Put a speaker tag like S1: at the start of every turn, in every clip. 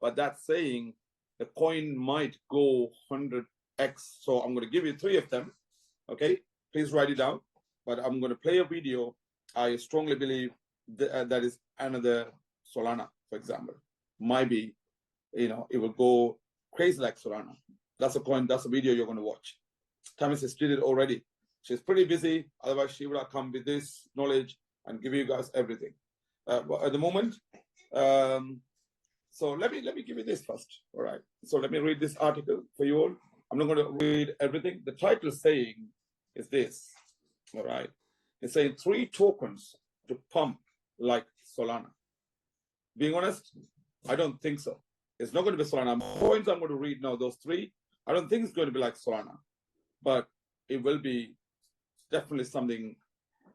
S1: but that's saying the coin might go 100x. So I'm going to give you 3 of them. Okay, please write it down. But I'm going to play a video. I strongly believe that is another Solana, for example. Might be, it will go crazy like Solana. That's a coin. That's a video you're going to watch. Tammy has did it already. She's pretty busy. Otherwise, she would have come with this knowledge and give you guys everything. But at the moment, so let me give you this first. All right. So let me read this article for you all. I'm not going to read everything. The title saying is this. All right. It's saying 3 tokens to pump like Solana. Being honest, I don't think so. It's not going to be Solana. Coins I'm going to read now, those 3. I don't think it's going to be like Solana, but it will be definitely something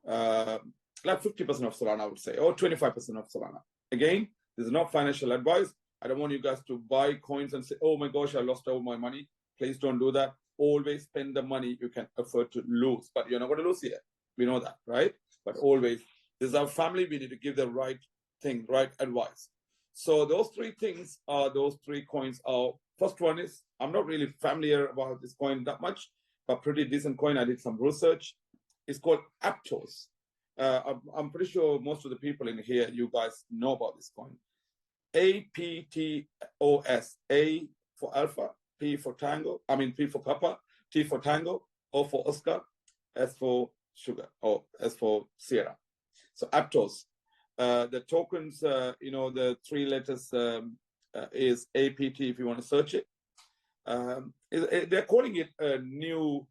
S1: like 50% of Solana, I would say, or 25% of Solana. Again, this is not financial advice. I don't want you guys to buy coins and say, oh my gosh, I lost all my money. Please don't do that. Always spend the money you can afford to lose, but you're not going to lose here. We know that, right? But always, this is our family. We need to give the right thing, right advice. So those 3 things are, those 3 coins are, first one is, I'm not really familiar about this coin that much, but pretty decent coin. I did some research. It's called Aptos. I'm pretty sure most of the people in here, you guys know about this coin. APTOS. A for Alpha, P for Tango, P for Papa, T for Tango, O for Oscar, S for Sugar, or S for Sierra. So Aptos. The tokens, the 3 letters is APT if you want to search it. They're calling it a new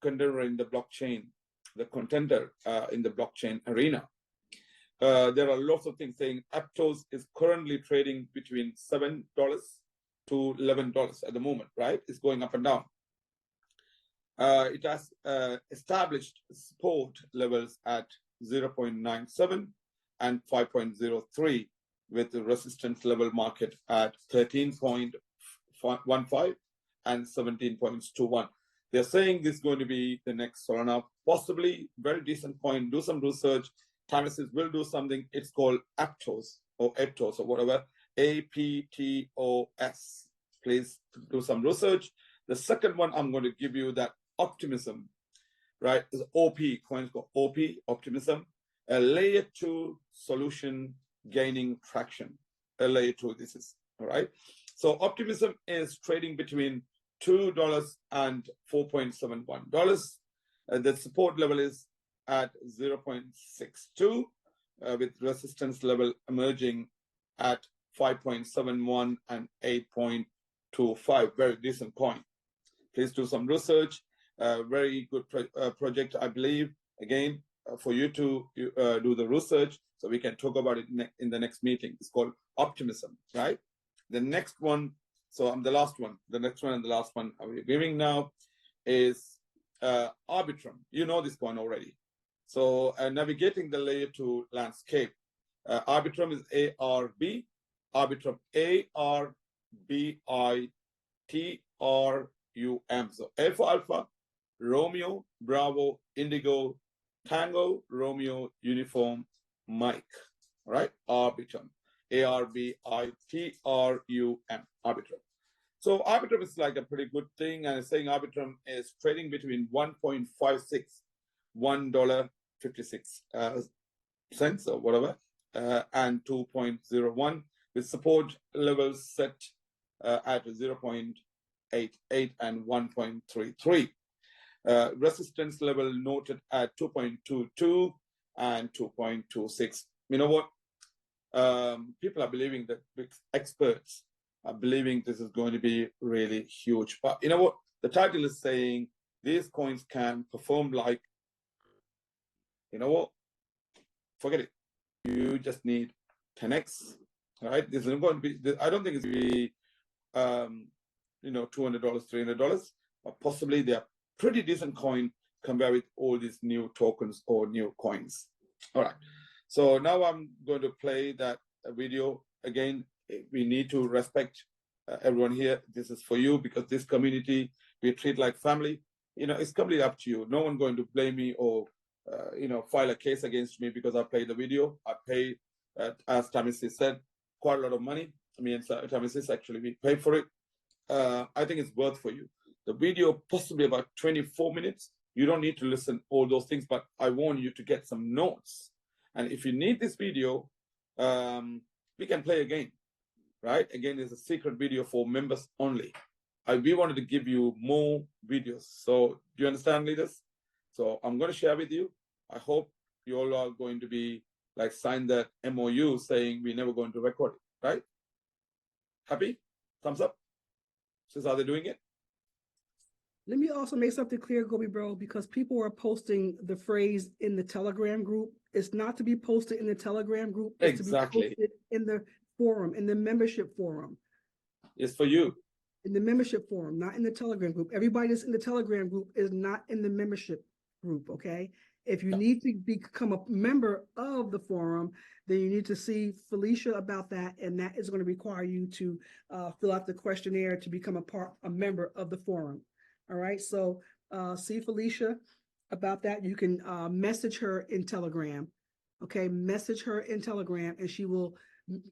S1: contender in the blockchain, the contender in the blockchain arena. There are lots of things saying Aptos is currently trading between $7 to $11 at the moment, right? It's going up and down. It has established support levels at 0.97 and 5.03, with the resistance level market at 13.15 and 17.21. They're saying this is going to be the next Solana, possibly very decent coin. Do some research. Tammy will do something. It's called Aptos or Aptos or whatever. APTOS. Please do some research. The second one I'm going to give you, that Optimism, right? Is OP, coins called OP, Optimism. A layer 2 solution gaining traction. A layer 2, this is, all right? So Optimism is trading between $2 and $4.71. The support level is at 0.62, with resistance level emerging at 5.71 and 8.25. Very decent coin. Please do some research. Very good project, I believe. Again, for you to do the research so we can talk about it in the next meeting. It's called Optimism, right? The next one, so I'm the last one. The next one and the last one I'm giving now is Arbitrum. You know this one already. So navigating the layer 2 landscape. Arbitrum is ARB. Arbitrum, ARBITRUM. So A for Alpha, Romeo, Bravo, Indigo, Tango, Romeo, Uniform, Mike. All right, Arbitrum. ARBITRUM, Arbitrum. So Arbitrum is like a pretty good thing, and it's saying Arbitrum is trading between 1.56, $1.56 cents or whatever, and 2.01, with support levels set at 0.88 and 1.33. Resistance level noted at 2.22 and 2.26. You know what? People are believing that, experts are believing this is going to be really huge. But you know what? The title is saying these coins can perform like, you know what? Forget it. You just need 10x. All right? This is not going to be, I don't think it's going to be, $200, $300, but possibly they are pretty decent coin compared with all these new tokens or new coins. All right. So now I'm going to play that video. Again, we need to respect everyone here. This is for you because this community we treat like family. It's completely up to you. No one going to blame me or, file a case against me because I played the video. I paid, as Tammy said, quite a lot of money. me and Tammy says, actually, we paid for it. I think it's worth for you. The video, possibly about 24 minutes. You don't need to listen all those things, but I want you to get some notes. And if you need this video, we can play again, right? Again, it's a secret video for members only. We wanted to give you more videos. So do you understand, leaders? So I'm going to share with you. I hope you all are going to be like sign that MOU saying we're never going to record it, right? Happy? Thumbs up? Says, are they doing it?
S2: Let me also make something clear, Gobi Bro, because people are posting the phrase in the Telegram group. It's not to be posted in the Telegram group. It's
S1: exactly.
S2: to be posted in the forum, in the membership forum.
S1: It's for you.
S2: In the membership forum, not in the Telegram group. Everybody that's in the Telegram group is not in the membership group, okay? If you need to become a member of the forum, then you need to see Felicia about that, and that is going to require you to fill out the questionnaire to become a member of the forum. All right, so see Felicia about that. You can message her in Telegram, okay? Message her in Telegram, and she will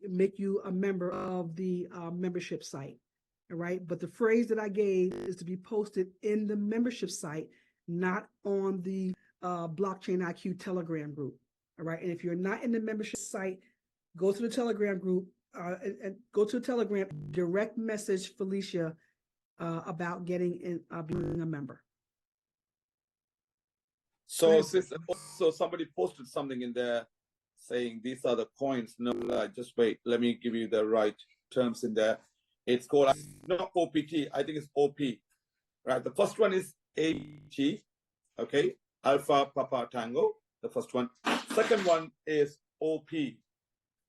S2: make you a member of the membership site, all right? But the phrase that I gave is to be posted in the membership site, not on the Blockchain IQ Telegram group, all right? And if you're not in the membership site, go to the Telegram group and go to Telegram, direct message Felicia about getting in, being a member.
S1: So, so somebody posted something in there saying these are the coins. No, just wait. Let me give you the right terms in there. It's called not OPT. I think it's OP. Right. The first one is AT. Okay. Alpha Papa Tango. The first one. Second one is OP.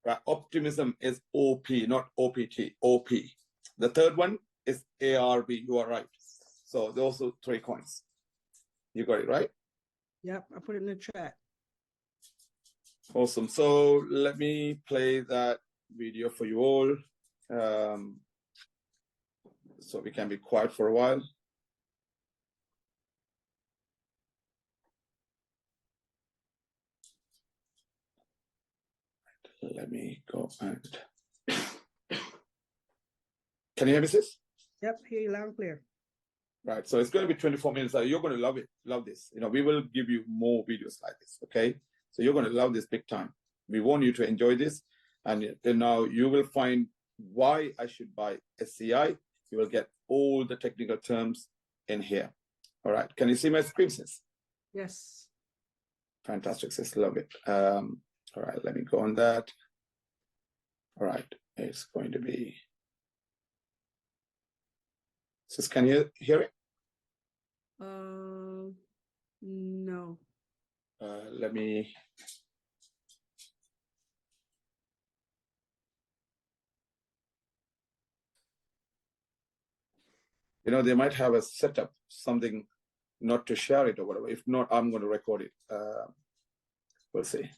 S1: Right. Optimism is OP, not OPT. OP. The third one is ARB. You are right. So those are 3 coins. You got it right?
S2: Yep, I put it in the chat.
S1: Awesome. So let me play that video for you all. So we can be quiet for a while. Let me go and... Can you hear me, sis?
S2: Yep, hear you loud and clear.
S1: Right, so it's going to be 24 minutes. You're going to love it, love this. You know, we will give you more videos like this, okay? So you're going to love this big time. We want you to enjoy this. And then now you will find why I should buy SCI. You will get all the technical terms in here. All right, can you see my screen, sis?
S2: Yes.
S1: Fantastic, sis, love it. All right, let me go on that. All right, it's going to be... Sis, can you hear it?
S2: No.
S1: Let me... You know, they might have a setup, something not to share it or whatever. If not, I'm going to record it. We'll see.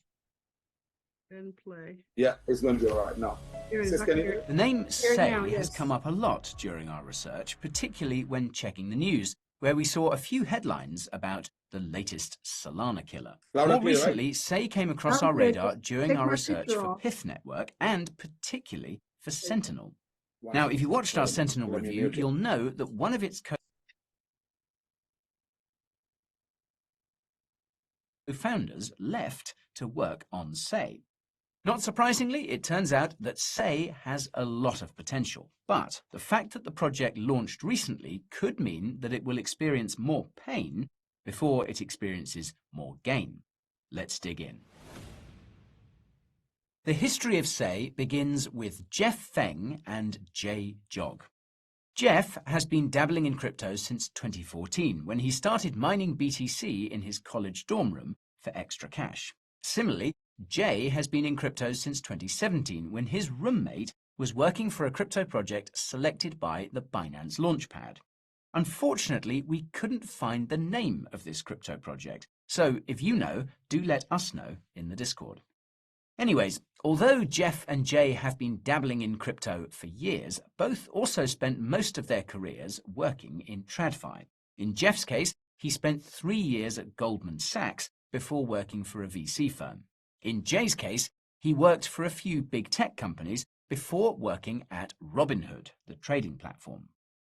S2: And play.
S1: Yeah, it's going to be all right now. Sis, can you hear it?
S3: The name Say
S2: now,
S3: has
S2: yes.
S3: come up a lot during our research, particularly when checking the news, where we saw a few headlines about the latest Solana killer.
S1: Loud and
S3: More
S1: clear, right?
S3: recently, Say came across
S2: Loud
S3: our
S2: and clear.
S3: radar
S2: Just
S3: during
S2: take
S3: our
S2: my
S3: research
S2: picture
S3: for
S2: off.
S3: PIF Network and particularly for Sentinel.
S1: One
S3: Now,
S1: second,
S3: if you
S1: sis.
S3: watched our
S1: Let me-
S3: Sentinel
S1: let me
S3: review,
S1: mute it.
S3: you'll know that one of its co-founders left to work on Say. Not surprisingly, it turns out that Say has a lot of potential, but the fact that the project launched recently could mean that it will experience more pain before it experiences more gain. Let's dig in. The history of Say begins with Jeff Feng and Jay Jog. Jeff has been dabbling in crypto since 2014, when he started mining BTC in his college dorm room for extra cash. Similarly, Jay has been in crypto since 2017, when his roommate was working for a crypto project selected by the Binance Launchpad. Unfortunately, we couldn't find the name of this crypto project, so if you know, do let us know in the Discord. Anyways, although Jeff and Jay have been dabbling in crypto for years, both also spent most of their careers working in TradFi. In Jeff's case, he spent 3 years at Goldman Sachs before working for a VC firm. In Jay's case, he worked for a few big tech companies before working at Robinhood, the trading platform.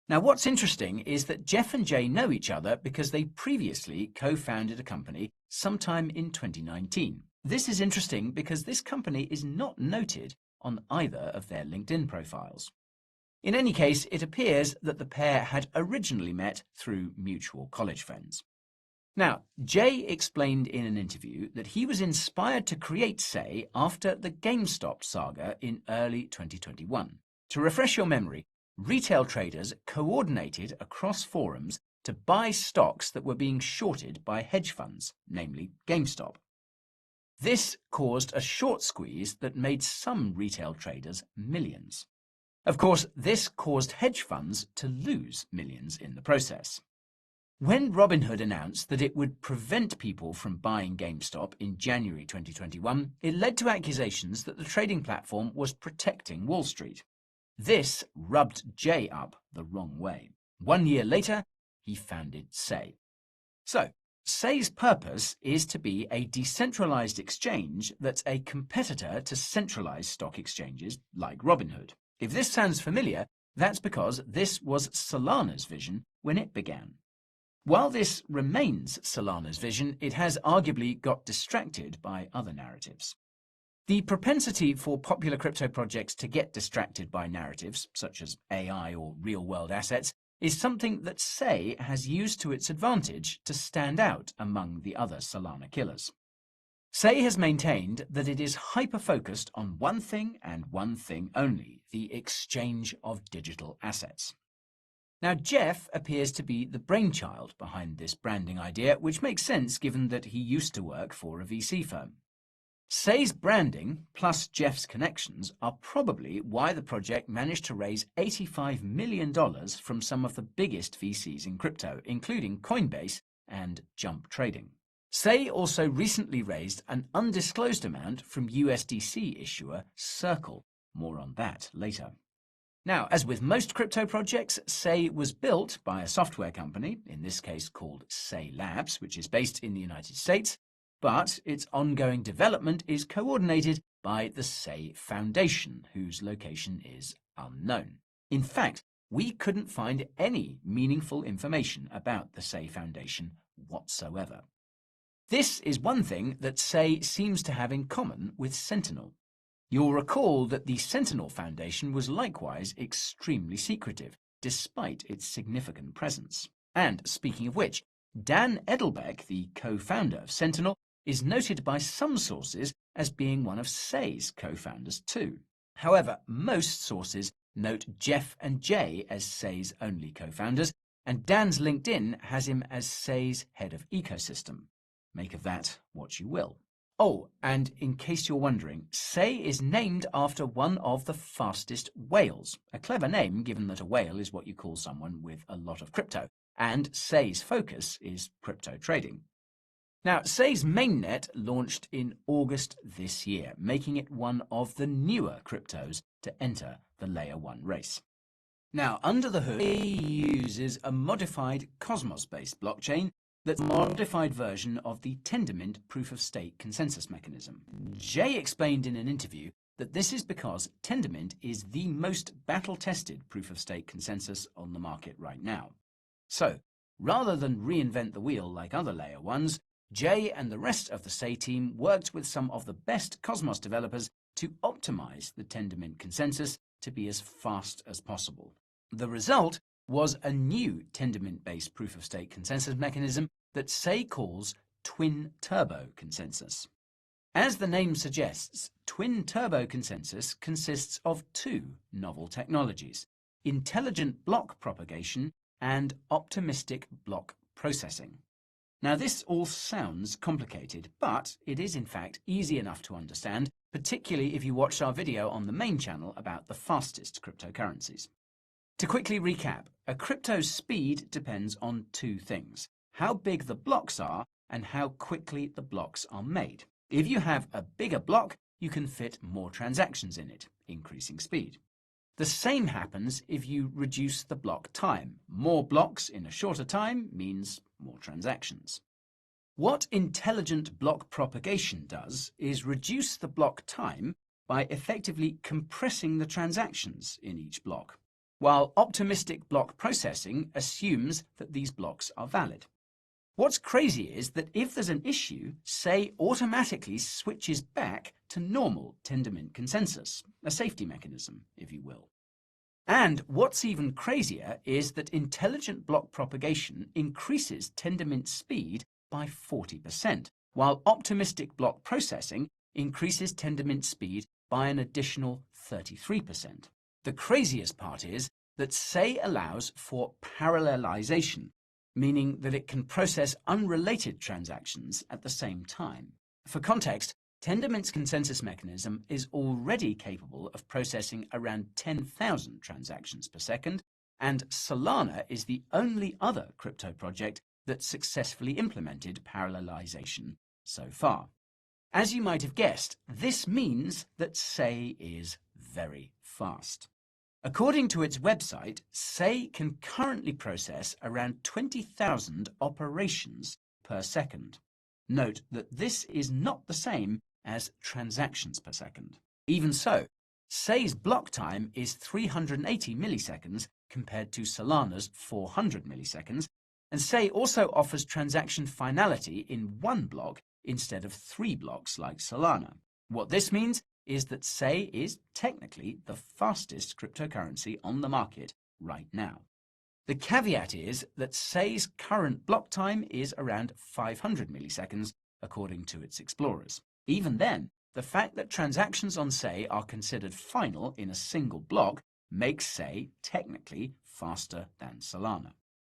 S3: Now, what's interesting is that Jeff and Jay know each other because they previously co-founded a company sometime in 2019. This is interesting because this company is not noted on either of their LinkedIn profiles. In any case, it appears that the pair had originally met through mutual college friends. Now, Jay explained in an interview that he was inspired to create Say after the GameStop saga in early 2021. To refresh your memory, retail traders coordinated across forums to buy stocks that were being shorted by hedge funds, namely GameStop. This caused a short squeeze that made some retail traders millions. Of course, this caused hedge funds to lose millions in the process. When Robinhood announced that it would prevent people from buying GameStop in January 2021, it led to accusations that the trading platform was protecting Wall Street. This rubbed Jay up the wrong way. 1 year later, he founded Say. So, Say's purpose is to be a decentralized exchange that's a competitor to centralized stock exchanges like Robinhood. If this sounds familiar, that's because this was Solana's vision when it began. While this remains Solana's vision, it has arguably got distracted by other narratives. The propensity for popular crypto projects to get distracted by narratives, such as AI or real-world assets, is something that Say has used to its advantage to stand out among the other Solana killers. Say has maintained that it is hyper-focused on one thing and one thing only, the exchange of digital assets. Now, Jeff appears to be the brainchild behind this branding idea, which makes sense given that he used to work for a VC firm. Say's branding, plus Jeff's connections, are probably why the project managed to raise $85 million from some of the biggest VCs in crypto, including Coinbase and Jump Trading. Say also recently raised an undisclosed amount from USDC issuer Circle. More on that later. Now, as with most crypto projects, Say was built by a software company, in this case called Say Labs, which is based in the United States, but its ongoing development is coordinated by the Say Foundation, whose location is unknown. In fact, we couldn't find any meaningful information about the Say Foundation whatsoever. This is one thing that Say seems to have in common with Sentinel. You'll recall that the Sentinel Foundation was likewise extremely secretive, despite its significant presence. And speaking of which, Dan Edelbeck, the co-founder of Sentinel, is noted by some sources as being one of Say's co-founders too. However, most sources note Jeff and Jay as Say's only co-founders, and Dan's LinkedIn has him as Say's head of ecosystem. Make of that what you will. Oh, and in case you're wondering, Say is named after one of the fastest whales. A clever name, given that a whale is what you call someone with a lot of crypto, and Say's focus is crypto trading. Now, Say's mainnet launched in August this year, making it one of the newer cryptos to enter the Layer 1 race. Now, under the hood, Say uses a modified Cosmos-based blockchain that's a modified version of the Tendermint proof-of-stake consensus mechanism. Jay explained in an interview that this is because Tendermint is the most battle-tested proof-of-stake consensus on the market right now. So, rather than reinvent the wheel like other Layer 1s, Jay and the rest of the Say team worked with some of the best Cosmos developers to optimize the Tendermint consensus to be as fast as possible. The result was a new Tendermint-based proof-of-stake consensus mechanism that Say calls Twin Turbo Consensus. As the name suggests, Twin Turbo Consensus consists of two novel technologies: intelligent block propagation and optimistic block processing. Now, this all sounds complicated, but it is in fact easy enough to understand, particularly if you watched our video on the main channel about the fastest cryptocurrencies. To quickly recap, a crypto's speed depends on two things: how big the blocks are and how quickly the blocks are made. If you have a bigger block, you can fit more transactions in it, increasing speed. The same happens if you reduce the block time. More blocks in a shorter time means more transactions. What intelligent block propagation does is reduce the block time by effectively compressing the transactions in each block, while optimistic block processing assumes that these blocks are valid. What's crazy is that if there's an issue, SAY automatically switches back to normal Tendermint consensus, a safety mechanism, if you will. And what's even crazier is that intelligent block propagation increases Tendermint speed by 40%, while optimistic block processing increases Tendermint speed by an additional 33%. The craziest part is that SAY allows for parallelization, meaning that it can process unrelated transactions at the same time. For context, Tendermint's consensus mechanism is already capable of processing around 10,000 transactions per second, and Solana is the only other crypto project that successfully implemented parallelization so far. As you might have guessed, this means that SAY is very fast. According to its website, SAY can currently process around 20,000 operations per second. Note that this is not the same as transactions per second. Even so, SAY's block time is 380 milliseconds compared to Solana's 400 milliseconds, and SAY also offers transaction finality in one block instead of 3 blocks like Solana. What this means is that SAY is technically the fastest cryptocurrency on the market right now. The caveat is that SAY's current block time is around 500 milliseconds, according to its explorers. Even then, the fact that transactions on SAY are considered final in a single block makes SAY technically faster than Solana.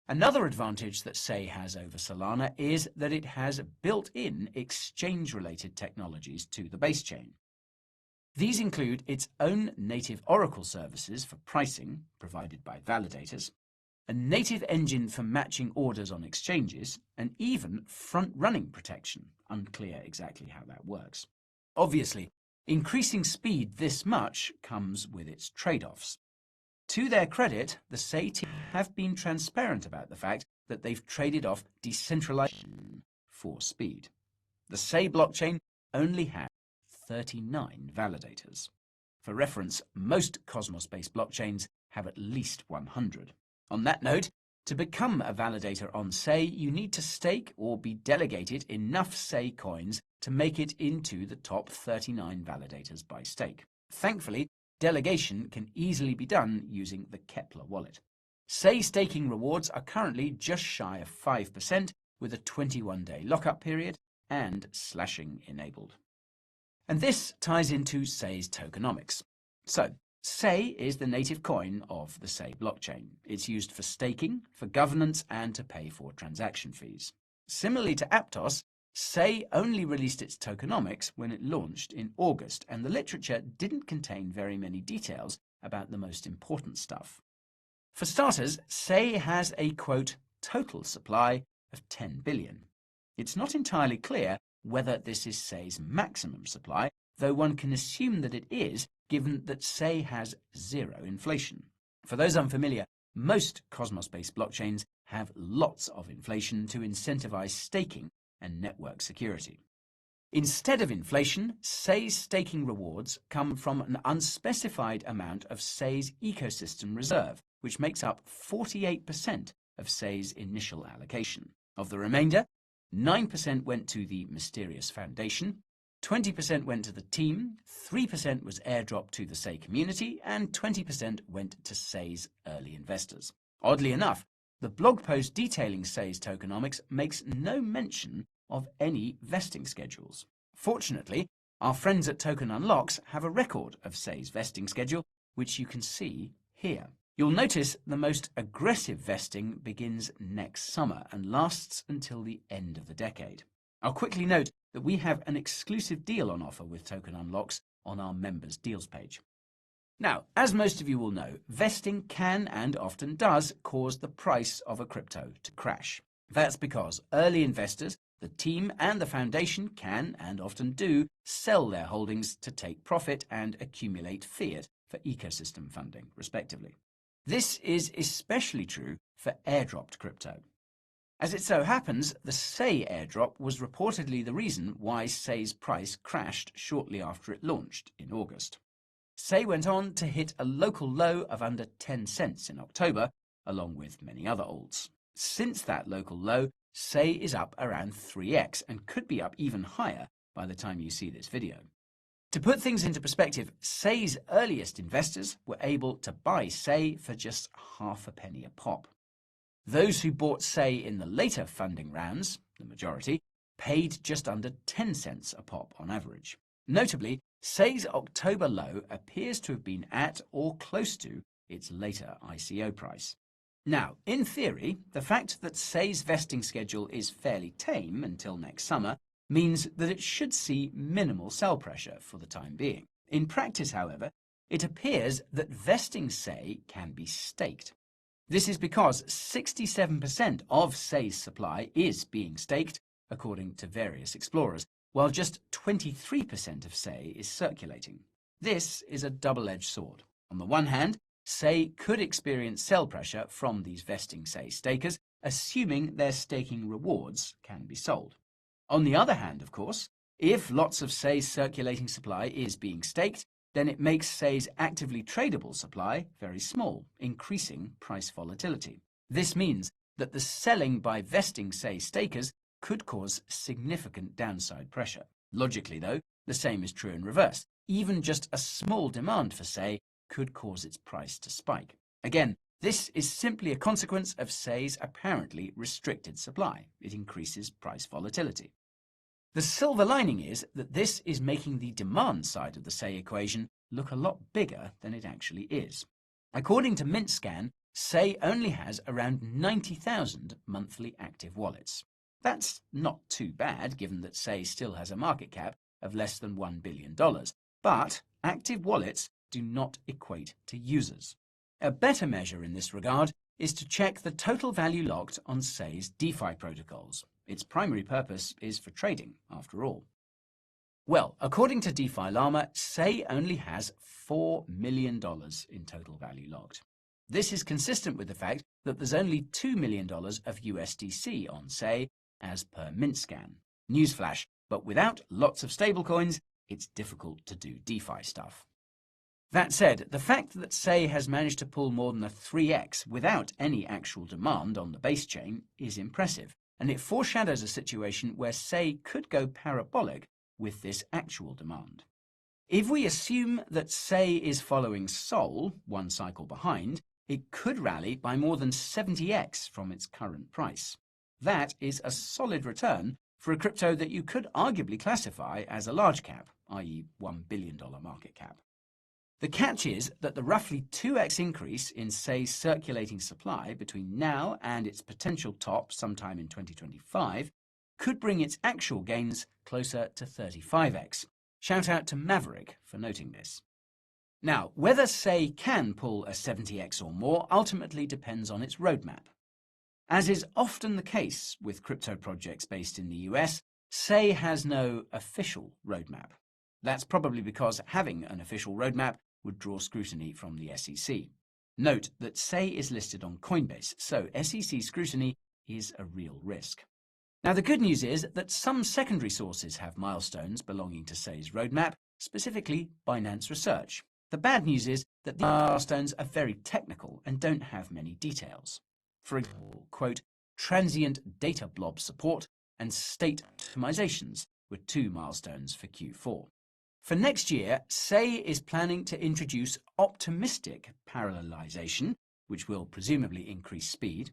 S3: Another advantage that SAY has over Solana is that it has built-in exchange-related technologies to the base chain. These include its own native Oracle services for pricing, provided by validators, a native engine for matching orders on exchanges, and even front-running protection. Unclear exactly how that works. Obviously, increasing speed this much comes with its trade-offs. To their credit, the SAY team have been transparent about the fact that they've traded off decentralization for speed. The SAY blockchain only has 39 validators. For reference, most Cosmos-based blockchains have at least 100. On that note, to become a validator on SAY, you need to stake or be delegated enough SAY coins to make it into the top 39 validators by stake. Thankfully, delegation can easily be done using the Kepler wallet. SAY staking rewards are currently just shy of 5% with a 21-day lockup period and slashing enabled. And this ties into SAY's tokenomics. So, SAY is the native coin of the SAY blockchain. It's used for staking, for governance, and to pay for transaction fees. Similarly to Aptos, SAY only released its tokenomics when it launched in August, and the literature didn't contain very many details about the most important stuff. For starters, SAY has a, quote, total supply of 10 billion. It's not entirely clear whether this is SAY's maximum supply, though one can assume that it is, given that SAY has zero inflation. For those unfamiliar, most Cosmos-based blockchains have lots of inflation to incentivize staking and network security. Instead of inflation, SAY's staking rewards come from an unspecified amount of SAY's ecosystem reserve, which makes up 48% of SAY's initial allocation. Of the remainder, 9% went to the Mysterious Foundation, 20% went to the team, 3% was airdropped to the SAY community, and 20% went to SAY's early investors. Oddly enough, the blog post detailing SAY's tokenomics makes no mention of any vesting schedules. Fortunately, our friends at Token Unlocks have a record of SAY's vesting schedule, which you can see here. You'll notice the most aggressive vesting begins next summer and lasts until the end of the decade. I'll quickly note that we have an exclusive deal on offer with Token Unlocks on our members deals page. Now, as most of you will know, vesting can and often does cause the price of a crypto to crash. That's because early investors, the team and the foundation can and often do sell their holdings to take profit and accumulate fiat for ecosystem funding, respectively. This is especially true for airdropped crypto. As it so happens, the Say airdrop was reportedly the reason why Say's price crashed shortly after it launched in August. Say went on to hit a local low of under 10 cents in October, along with many other alts. Since that local low, Say is up around 3x and could be up even higher by the time you see this video. To put things into perspective, Say's earliest investors were able to buy Say for just half a penny a pop. Those who bought Say in the later funding rounds, the majority, paid just under 10 cents a pop on average. Notably, Say's October low appears to have been at or close to its later ICO price. Now, in theory, the fact that Say's vesting schedule is fairly tame until next summer means that it should see minimal sell pressure for the time being. In practice, however, it appears that vesting Say can be staked. This is because 67% of Say's supply is being staked, according to various explorers, while just 23% of Say is circulating. This is a double-edged sword. On the one hand, Say could experience sell pressure from these vesting Say stakers, assuming their staking rewards can be sold. On the other hand, of course, if lots of Say's circulating supply is being staked, then it makes Say's actively tradable supply very small, increasing price volatility. This means that the selling by vesting Say stakers could cause significant downside pressure. Logically, though, the same is true in reverse. Even just a small demand for Say could cause its price to spike. Again, this is simply a consequence of Say's apparently restricted supply. It increases price volatility. The silver lining is that this is making the demand side of the Say equation look a lot bigger than it actually is. According to MintScan, Say only has around 90,000 monthly active wallets. That's not too bad, given that Say still has a market cap of less than $1 billion. But active wallets do not equate to users. A better measure in this regard is to check the total value locked on Say's DeFi protocols. Its primary purpose is for trading, after all. Well, according to DeFi Llama, Say only has $4 million in total value locked. This is consistent with the fact that there's only $2 million of USDC on Say, as per MintScan. Newsflash, but without lots of stablecoins, it's difficult to do DeFi stuff. That said, the fact that Say has managed to pull more than a 3x without any actual demand on the base chain is impressive, and it foreshadows a situation where Say could go parabolic with this actual demand. If we assume that Say is following Sol, one cycle behind, it could rally by more than 70x from its current price. That is a solid return for a crypto that you could arguably classify as a large cap, i.e. $1 billion market cap. The catch is that the roughly 2x increase in Say's circulating supply between now and its potential top sometime in 2025 could bring its actual gains closer to 35x. Shout out to Maverick for noting this. Now, whether Say can pull a 70x or more ultimately depends on its roadmap. As is often the case with crypto projects based in the US, Say has no official roadmap. That's probably because having an official roadmap would draw scrutiny from the SEC. Note that Say is listed on Coinbase, so SEC scrutiny is a real risk. Now, the good news is that some secondary sources have milestones belonging to Say's roadmap, specifically Binance Research. The bad news is that the milestones are very technical and don't have many details. For example, quote, transient data blob support and state optimizations were 2 milestones for Q4. For next year, Say is planning to introduce optimistic parallelization, which will presumably increase speed,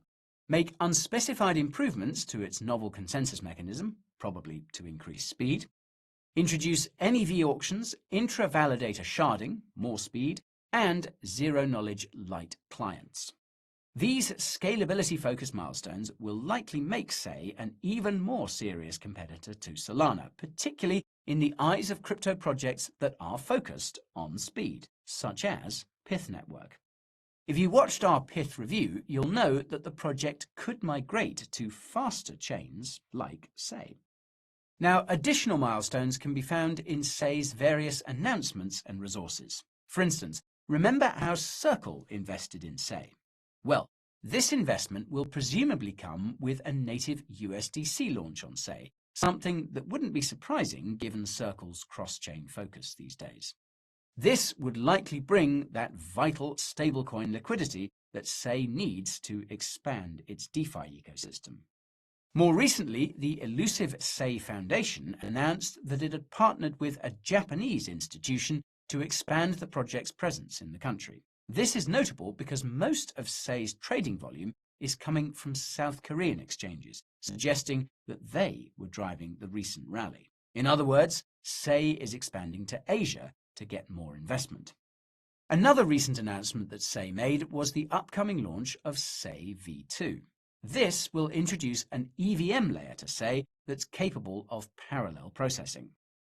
S3: make unspecified improvements to its novel consensus mechanism, probably to increase speed, introduce NEV auctions, intra-validator sharding, more speed, and zero-knowledge light clients. These scalability-focused milestones will likely make Say an even more serious competitor to Solana, particularly in the eyes of crypto projects that are focused on speed, such as Pith Network. If you watched our Pith review, you'll know that the project could migrate to faster chains like Say. Now, additional milestones can be found in Say's various announcements and resources. For instance, remember how Circle invested in Say? Well, This investment will presumably come with a native USDC launch on Say, something that wouldn't be surprising given Circle's cross-chain focus these days. This would likely bring that vital stablecoin liquidity that Say needs to expand its DeFi ecosystem. More recently, the elusive Say Foundation announced that it had partnered with a Japanese institution to expand the project's presence in the country. This is notable because most of Say's trading volume is coming from South Korean exchanges, suggesting that they were driving the recent rally. In other words, Say is expanding to Asia to get more investment. Another recent announcement that Say made was the upcoming launch of Say V2. This will introduce an EVM layer to Say that's capable of parallel processing.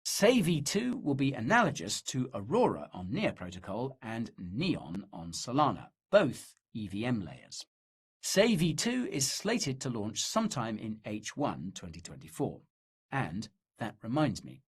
S3: Say V2 will be analogous to Aurora on Near Protocol and Neon on Solana, both EVM layers. Say V2 is slated to launch sometime in H1 2024. And that reminds me.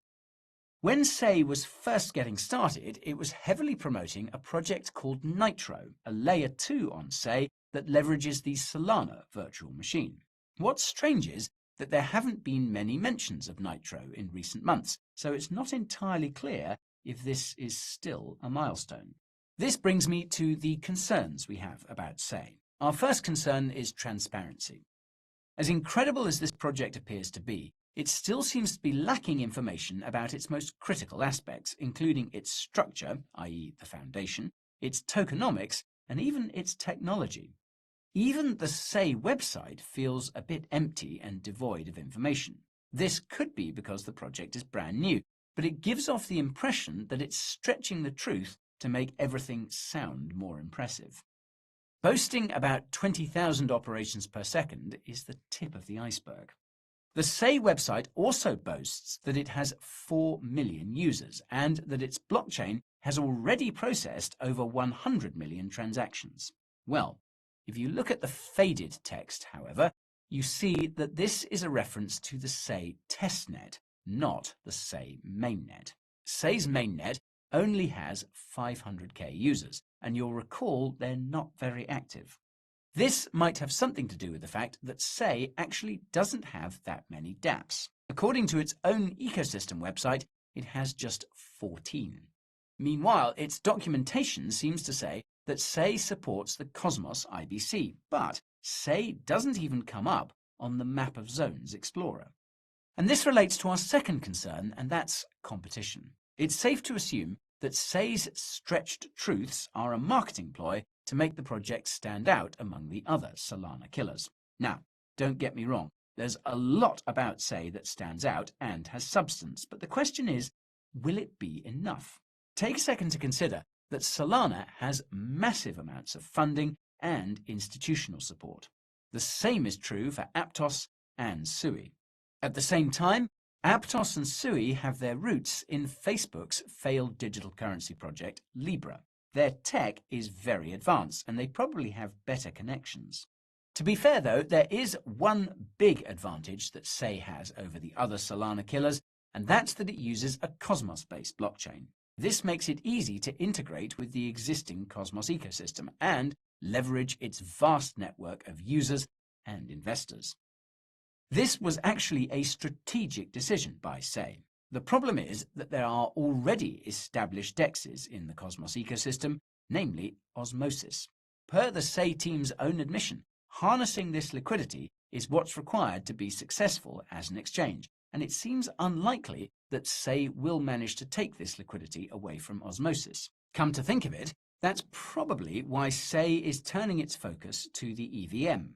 S3: When Say was first getting started, it was heavily promoting a project called Nitro, a layer 2 on Say that leverages the Solana virtual machine. What's strange is that there haven't been many mentions of Nitro in recent months, so it's not entirely clear if this is still a milestone. This brings me to the concerns we have about Say. Our first concern is transparency. As incredible as this project appears to be, it still seems to be lacking information about its most critical aspects, including its structure, i.e. the foundation, its tokenomics, and even its technology. Even the Say website feels a bit empty and devoid of information. This could be because the project is brand new, but it gives off the impression that it's stretching the truth to make everything sound more impressive. Boasting about 20,000 operations per second is the tip of the iceberg. The Say website also boasts that it has 4 million users and that its blockchain has already processed over 100 million transactions. Well, if you look at the faded text, however, you see that this is a reference to the Say testnet, not the Say mainnet. Say's mainnet only has 500k users, and you'll recall they're not very active. This might have something to do with the fact that Say actually doesn't have that many dApps. According to its own ecosystem website, it has just 14. Meanwhile, its documentation seems to say that Say supports the Cosmos IBC, but Say doesn't even come up on the Map of Zones Explorer. And this relates to our second concern, and that's competition. It's safe to assume that Say's stretched truths are a marketing ploy to make the project stand out among the other Solana killers. Now, don't get me wrong, there's a lot about Say that stands out and has substance, but the question is, will it be enough? Take a second to consider that Solana has massive amounts of funding and institutional support. The same is true for Aptos and Sui. At the same time, Aptos and Sui have their roots in Facebook's failed digital currency project, Libra. Their tech is very advanced, and they probably have better connections. To be fair, though, there is one big advantage that Say has over the other Solana killers, and that's that it uses a Cosmos-based blockchain. This makes it easy to integrate with the existing Cosmos ecosystem and leverage its vast network of users and investors. This was actually a strategic decision by Say. The problem is that there are already established DEXs in the Cosmos ecosystem, namely Osmosis. Per the Say team's own admission, harnessing this liquidity is what's required to be successful as an exchange, and it seems unlikely that Say will manage to take this liquidity away from Osmosis. Come to think of it, that's probably why Say is turning its focus to the EVM.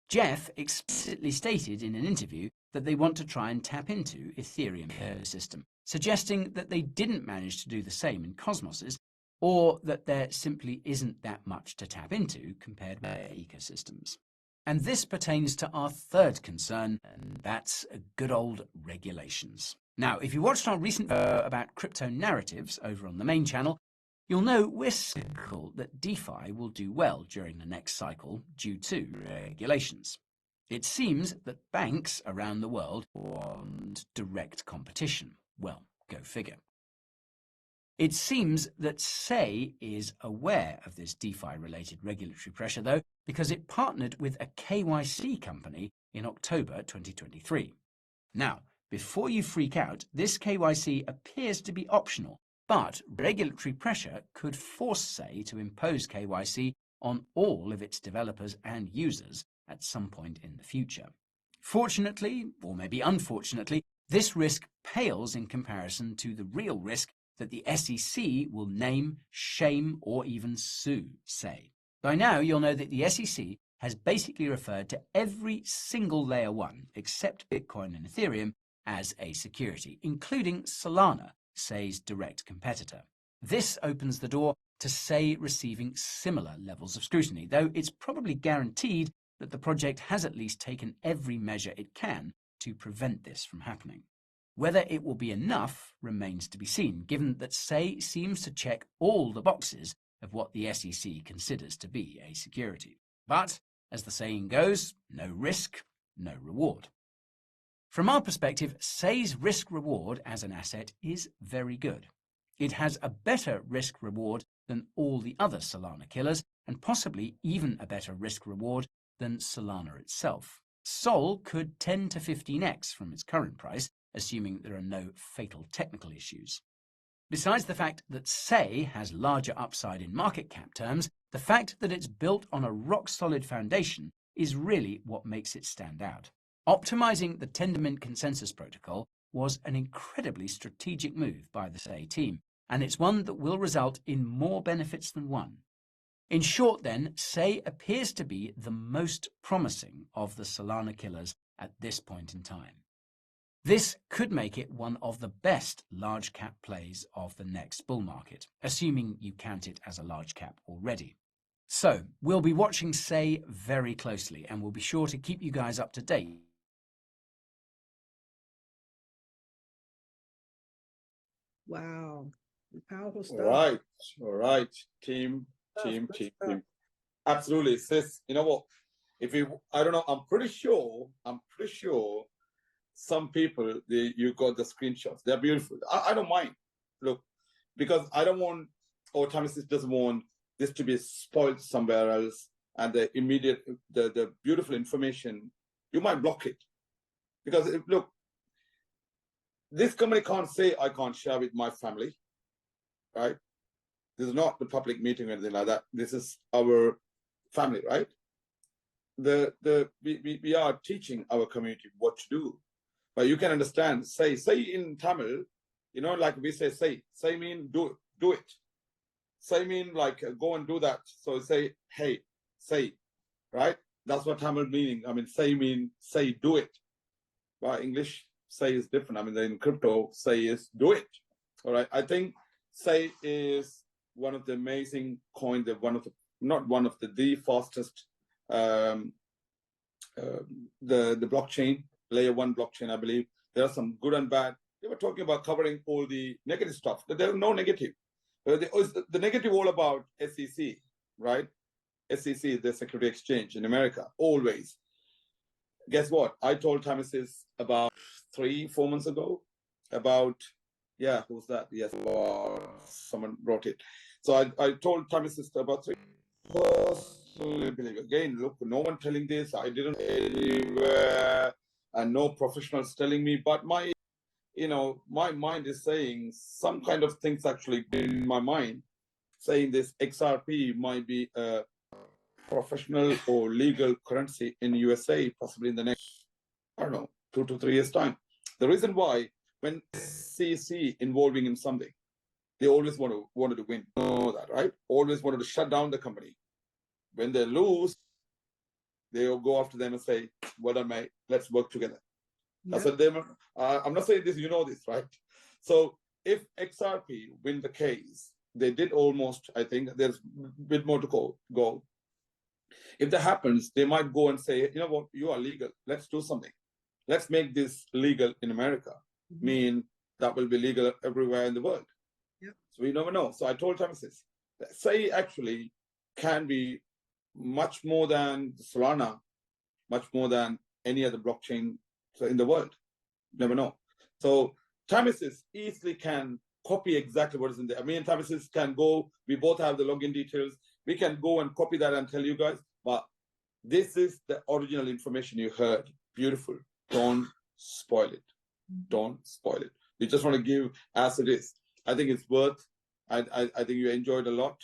S3: Jeff explicitly stated in an interview that they want to try and tap into Ethereum ecosystem, suggesting that they didn't manage to do the same in Cosmos's, or that there simply isn't that much to tap into compared with their ecosystems. And this pertains to our third concern, and that's good old regulations. Now, if you watched our recent video about crypto narratives over on the main channel, you'll know we're skeptical that DeFi will do well during the next cycle due to regulations. It seems that banks around the world want direct competition. Well, go figure. It seems that SEI is aware of this DeFi-related regulatory pressure, though, because it partnered with a KYC company in October 2023. Now, before you freak out, this KYC appears to be optional, but regulatory pressure could force SEI to impose KYC on all of its developers and users at some point in the future. Fortunately, or maybe unfortunately, this risk pales in comparison to the real risk that the SEC will name, shame, or even sue SEI. By now, you'll know that the SEC has basically referred to every single layer 1, except Bitcoin and Ethereum, as a security, including Solana, SEI's direct competitor. This opens the door to SEI receiving similar levels of scrutiny, though it's probably guaranteed that the project has at least taken every measure it can to prevent this from happening. Whether it will be enough remains to be seen, given that SEI seems to check all the boxes of what the SEC considers to be a security. But, as the saying goes, no risk, no reward. From our perspective, SEI's risk-reward as an asset is very good. It has a better risk-reward than all the other Solana killers, and possibly even a better risk-reward than Solana itself. Sol could 10 to 15x from its current price, assuming there are no fatal technical issues. Besides the fact that SEI has larger upside in market cap terms, the fact that it's built on a rock-solid foundation is really what makes it stand out. Optimizing the Tendermint consensus protocol was an incredibly strategic move by the SEI team, and it's one that will result in more benefits than one. In short, then, SEI appears to be the most promising of the Solana killers at this point in time. This could make it one of the best large cap plays of the next bull market, assuming you count it as a large cap already. So, we'll be watching SEI very closely, and we'll be sure to keep you guys up to date.
S2: Wow. Powerful stuff.
S1: All right. Team. Absolutely. Sis, you know what? I don't know, I'm pretty sure some people, you got the screenshots. They're beautiful. I don't mind. Look, because I don't want, or Thomas doesn't want this to be spoiled somewhere else, and the beautiful information, you might block it. Because look, this company can't say I can't share with my family, right? This is not the public meeting or anything like that. This is our family, right? We are teaching our community what to do. But you can understand, say in Tamil, like we say mean do it. Say mean like go and do that. So say, hey, say, right? That's what Tamil meaning. I mean, say mean say do it. But English say is different. I mean, in crypto, say is do it. All right. I think say is one of the amazing coins, the fastest, the blockchain, layer 1 blockchain, I believe. There are some good and bad. They were talking about covering all the negative stuff. There is no negative. The negative all about SEC, right? SEC is the Security Exchange in America, always. Guess what? I told Thomas about 3-4 months ago about, who's that? Yes, someone wrote it. So I told Thomas about 3. Again, look, no one telling this. I didn't anywhere, and no professionals telling me. But my mind is saying some kind of things actually in my mind, saying this XRP might be a professional or legal currency in USA, possibly in the next, 2 to 3 years time. The reason why, when SEC involving in something, they always wanted to win. You know that, right? Always wanted to shut down the company. When they lose, they'll go after them and say, well done, mate, let's work together. Yep. That's what I'm not saying this, you know this, right? So if XRP win the case, they did almost, I think there's a bit more to go. If that happens, they might go and say, you know what, you are legal. Let's do something. Let's make this legal in America. Mm-hmm. Mean that will be legal everywhere in the world. Yep. So we never know. So I told Thomas this. Say actually can be much more than Solana, much more than any other blockchain in the world. Never know. So Thomas easily can copy exactly what is in there. Me and Tammy can go, we both have the login details. We can go and copy that and tell you guys, but this is the original information you heard. Beautiful. Don't spoil it. Don't spoil it. We just want to give as it is. I think it's worth. I think you enjoyed a lot.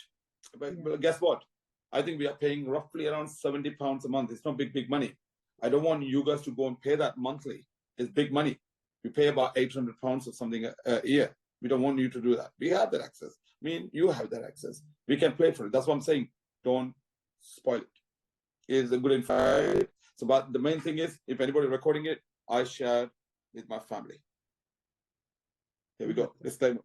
S1: But guess what? I think we are paying roughly around £70 a month. It's not big money. I don't want you guys to go and pay that monthly. It's big money. We pay about £800 or something a year. We don't want you to do that. We have that access. I mean, you have that access. We can pay for it. That's what I'm saying. Don't spoil it. It's a good info. So, but the main thing is, if anybody recording it, I share with my family. Here we go. Disclaimer.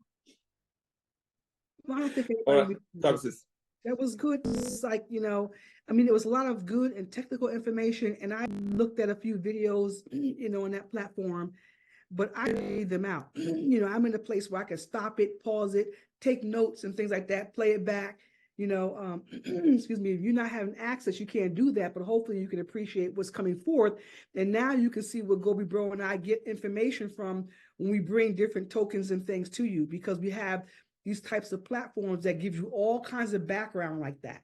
S2: Well, I don't think
S1: All
S2: anybody
S1: right, Sis.
S2: That was good. It's like, you know, I mean, there was a lot of good and technical information, and I looked at a few videos, you know, on that platform, but I read them out. You know, I'm in a place where I can stop it, pause it, take notes and things like that, play it back. You know, excuse me, if you're not having access, you can't do that, but hopefully you can appreciate what's coming forth. And now you can see where Gobi Bro and I get information from when we bring different tokens and things to you, because we have these types of platforms that give you all kinds of background like that.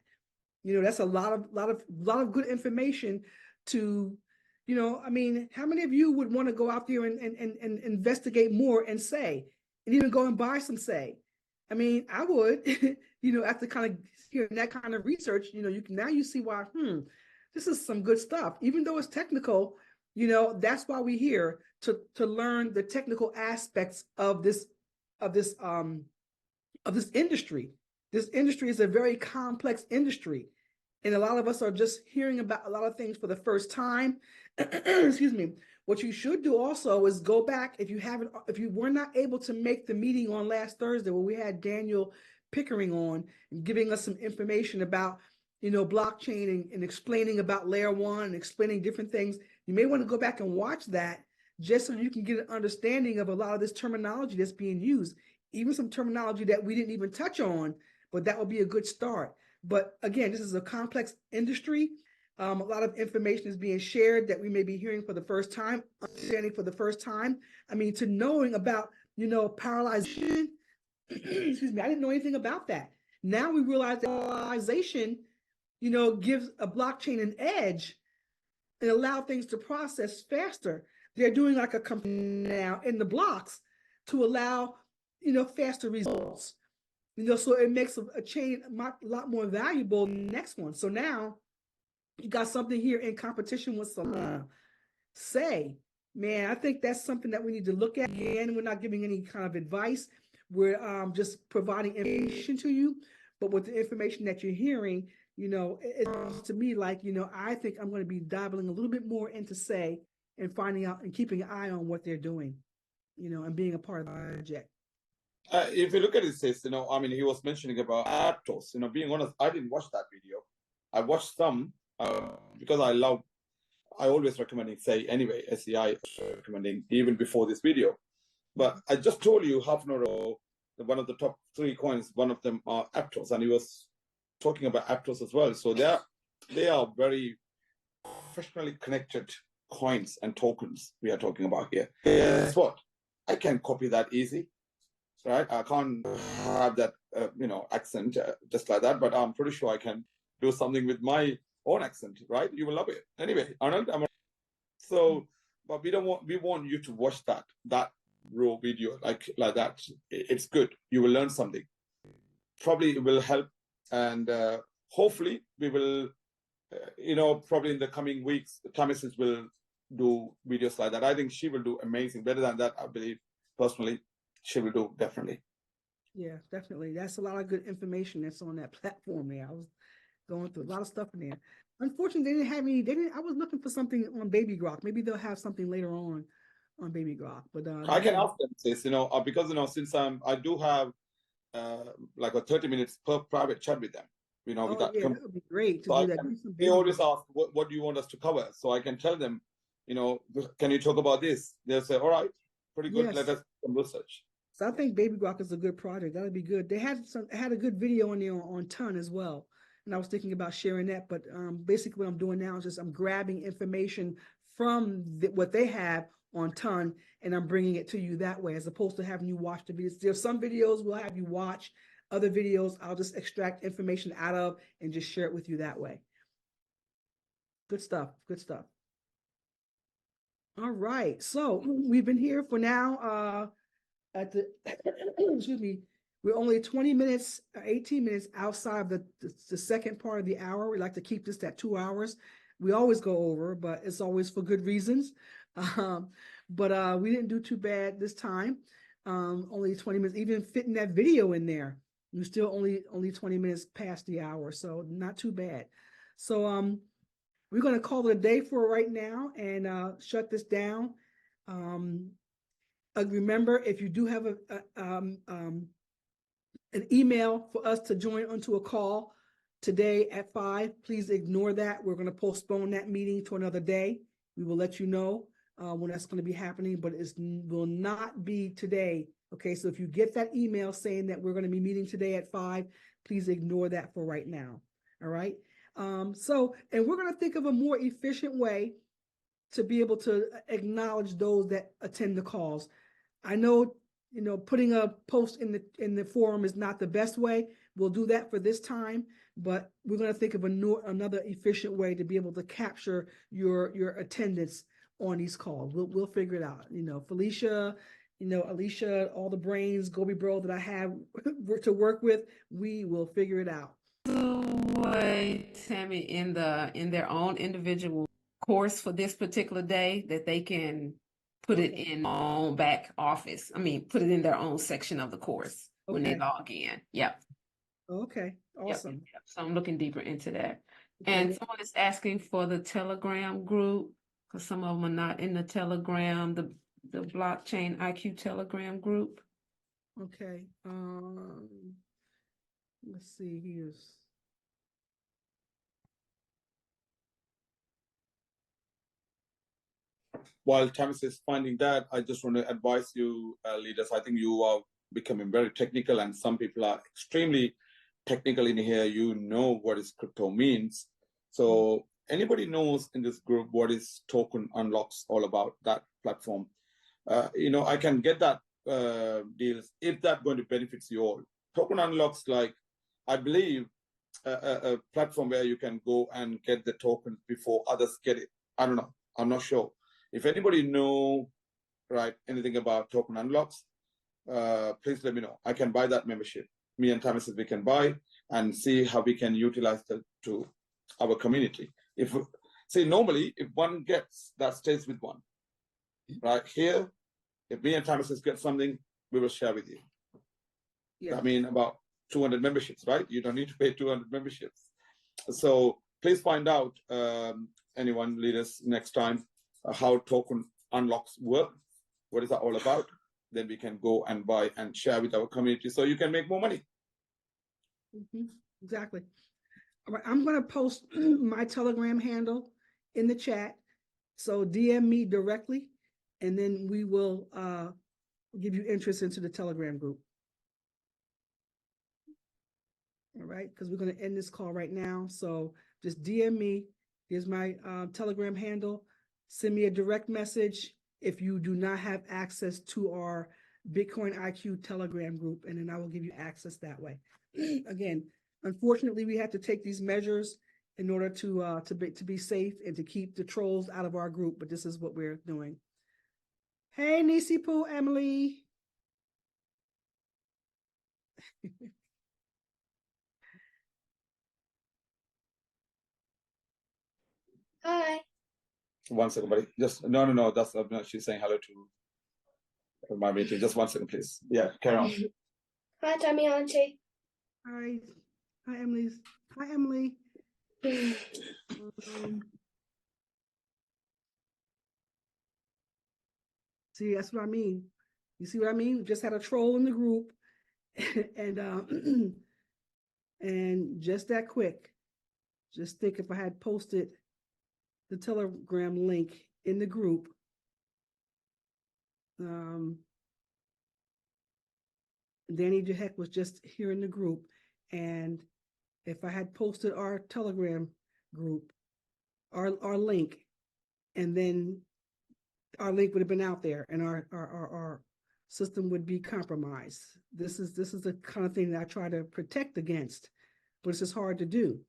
S2: You know, that's a lot of good information to, you know, I mean, how many of you would want to go out there and investigate more and say, and even go and buy some say? I mean, I would, you know, after kind of hearing that kind of research, you know, you can now you see why, this is some good stuff. Even though it's technical, you know, that's why we're here to learn the technical aspects of this industry. This industry is a very complex industry. And a lot of us are just hearing about a lot of things for the first time. Excuse me. What you should do also is go back if you were not able to make the meeting on last Thursday where we had Daniel Pickering on giving us some information about, you know, blockchain and explaining about layer one and explaining different things. You may want to go back and watch that just so you can get an understanding of a lot of this terminology that's being used, even some terminology that we didn't even touch on, but that would be a good start. But again, this is a complex industry. A lot of information is being shared that we may be hearing for the first time, understanding for the first time. I mean, to knowing about, you know, parallelization. Excuse me, I didn't know anything about that. Now we realize that parallelization, you know, gives a blockchain an edge and allow things to process faster. They're doing like a company now in the blocks to allow, you know, faster results. You know, so it makes a chain a lot more valuable than the next one. So now you got something here in competition with some say, man, I think that's something that we need to look at. Again, we're not giving any kind of advice. We're just providing information to you. But with the information that you're hearing, you know, it sounds to me like, you know, I think I'm going to be dabbling a little bit more into say and finding out and keeping an eye on what they're doing, you know, and being a part of the project.
S1: If you look at his you know, I mean, he was mentioning about Aptos. You know, being honest, I didn't watch that video. I watched some because I always recommending say anyway, SEI recommending even before this video. But I just told you half an hour ago that one of the top 3 coins, one of them are Aptos, and he was talking about Aptos as well. So they are very professionally connected coins and tokens we are talking about here. Guess what? I can copy that easy. Right? I can't have that, you know, accent just like that, but I'm pretty sure I can do something with my own accent, right? You will love it. Anyway, Arnold, so, but we want you to watch that raw video like that. It's good. You will learn something. Probably it will help, and hopefully we will, you know, probably in the coming weeks, Tammy will do videos like that. I think she will do amazing, better than that. I believe personally. She will do, definitely.
S2: Yeah, definitely. That's a lot of good information that's on that platform there. I was going through a lot of stuff in there. Unfortunately, they didn't have any. I was looking for something on Baby Grok. Maybe they'll have something later on Baby Grok. But
S1: I can ask them this, you know, because you know, since I do have like a 30 minutes per private chat with them, you know, with that.
S2: Yeah, that would be great to
S1: so
S2: do that.
S1: They always ask, what do you want us to cover? So I can tell them, you know, can you talk about this? They'll say, all right, pretty good.
S2: Yes.
S1: Let us do some research.
S2: So I think Baby Grok is a good project. That'd be good. They had a good video on there on Ton as well. And I was thinking about sharing that, but basically what I'm doing now is just I'm grabbing information from what they have on Ton, and I'm bringing it to you that way, as opposed to having you watch the videos. There's some videos we'll have you watch, other videos I'll just extract information out of and just share it with you that way. Good stuff. Good stuff. All right. So we've been here for now at the, excuse me, we're only 20 minutes, 18 minutes outside of the second part of the hour. We like to keep this at 2 hours. We always go over, but it's always for good reasons. But we didn't do too bad this time. Only 20 minutes, even fitting that video in there. We're still only 20 minutes past the hour, so not too bad. So we're going to call it a day for right now and shut this down. Remember, if you do have an email for us to join onto a call today at 5, please ignore that. We're going to postpone that meeting to another day. We will let you know when that's going to be happening, but it will not be today. Okay, so if you get that email saying that we're going to be meeting today at 5, please ignore that for right now. All right. And we're going to think of a more efficient way to be able to acknowledge those that attend the calls. I know, putting a post in the forum is not the best way. We'll do that for this time, but we're going to think of another efficient way to be able to capture your attendance on these calls. We'll figure it out. Felicia, Alicia, all the brains, Gobi Bro that I have to work with, we will figure it out.
S4: Tammy, in their own individual course for this particular day, that they can put it in their own back office. Put it in their own section of the course when they log in. Yep.
S2: Okay. Awesome.
S4: Yep. So I'm looking deeper into that. And someone is asking for the Telegram group, because some of them are not in the Telegram, the Blockchain IQ Telegram group.
S2: Okay. Let's see. Here's.
S1: While Thomas is finding that, I just want to advise you, leaders. I think you are becoming very technical, and some people are extremely technical in here. You know what is crypto means. So anybody knows in this group what is token unlocks all about, that platform. I can get that deals if that's going to benefit you all. Token unlocks, like, I believe, a platform where you can go and get the token before others get it. I don't know. I'm not sure. If anybody know, anything about token unlocks, please let me know. I can buy that membership. Me and Thomas, we can buy and see how we can utilize that to our community. Normally, if one gets, that stays with one. Right here, if me and Thomas get something, we will share with you. Yeah. About 200 memberships, right? You don't need to pay 200 memberships. So please find out, anyone, leaders, next time, how token unlocks work. What is that all about? Then we can go and buy and share with our community so you can make more money.
S2: Exactly. All right, I'm going to post my Telegram handle in the chat. So DM me directly, and then we will give you interest into the Telegram group. All right, because we're going to end this call right now. So just DM me. Here's my Telegram handle. Send me a direct message if you do not have access to our Bitcoin IQ Telegram group, and then I will give you access that way. Again, unfortunately, we have to take these measures in order to be safe and to keep the trolls out of our group, but this is what we're doing. Hey, Nisi Poo, Emily.
S5: Hi.
S1: One second, buddy. Just no. That's she's saying hello to my meeting. Just 1 second, please. Yeah, carry on.
S5: Hi, Tammy, Auntie.
S2: Hi, Emily. Hi, Emily. See, that's what I mean. You see what I mean? We just had a troll in the group, and and just that quick. Just think if I had posted the Telegram link in the group. Danny Jahek was just here in the group, and if I had posted our Telegram group, our link, and then our link would have been out there, and our system would be compromised. This is the kind of thing that I try to protect against, but it's just hard to do.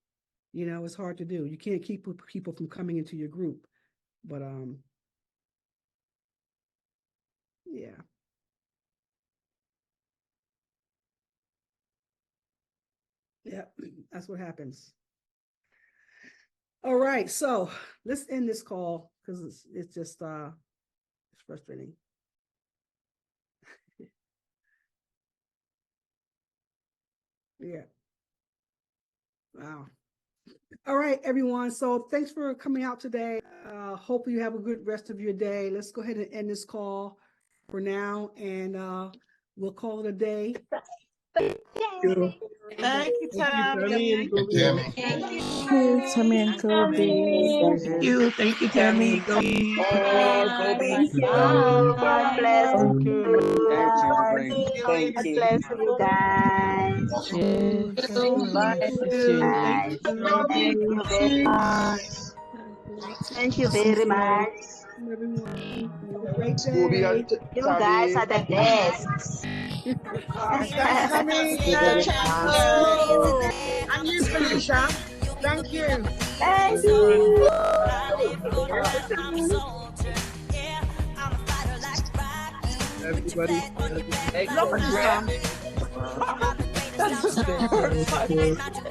S2: You know, it's hard to do. You can't keep people from coming into your group, but yeah. Yeah, that's what happens. All right, so let's end this call because it's just it's frustrating. Yeah. Wow. All right, everyone. So thanks for coming out today. Hopefully you have a good rest of your day. Let's go ahead and end this call for now, and we'll call it a day.
S6: Thank you.
S7: Thank you,
S6: Tammy and
S7: Tammy.
S6: Gobi.
S8: Thank you, Tammy and Gobi.
S7: Thank you. Thank you, Tammy and Gobi.
S6: Bye.
S9: Thank you. God bless
S6: Thank
S9: you.
S6: you.
S10: Thank you.
S9: God
S10: Thank you.
S9: bless you guys.
S8: Cheers.
S7: Thank you. Thank
S9: Guys.
S7: you.
S6: Love
S9: Thank
S6: you.
S9: you very much. Thank you very much.
S2: Everyone, have a great
S6: Gobi
S2: day.
S6: and
S9: You guys
S6: Tammy.
S9: are the best.
S7: Thanks, Tammy. Thanks, Chantel. And you, Felicia. Thank you.
S9: Thank you.
S6: Everybody.
S7: Love you, Sam.
S6: Bye.
S7: That's
S6: Thank you.
S7: perfect.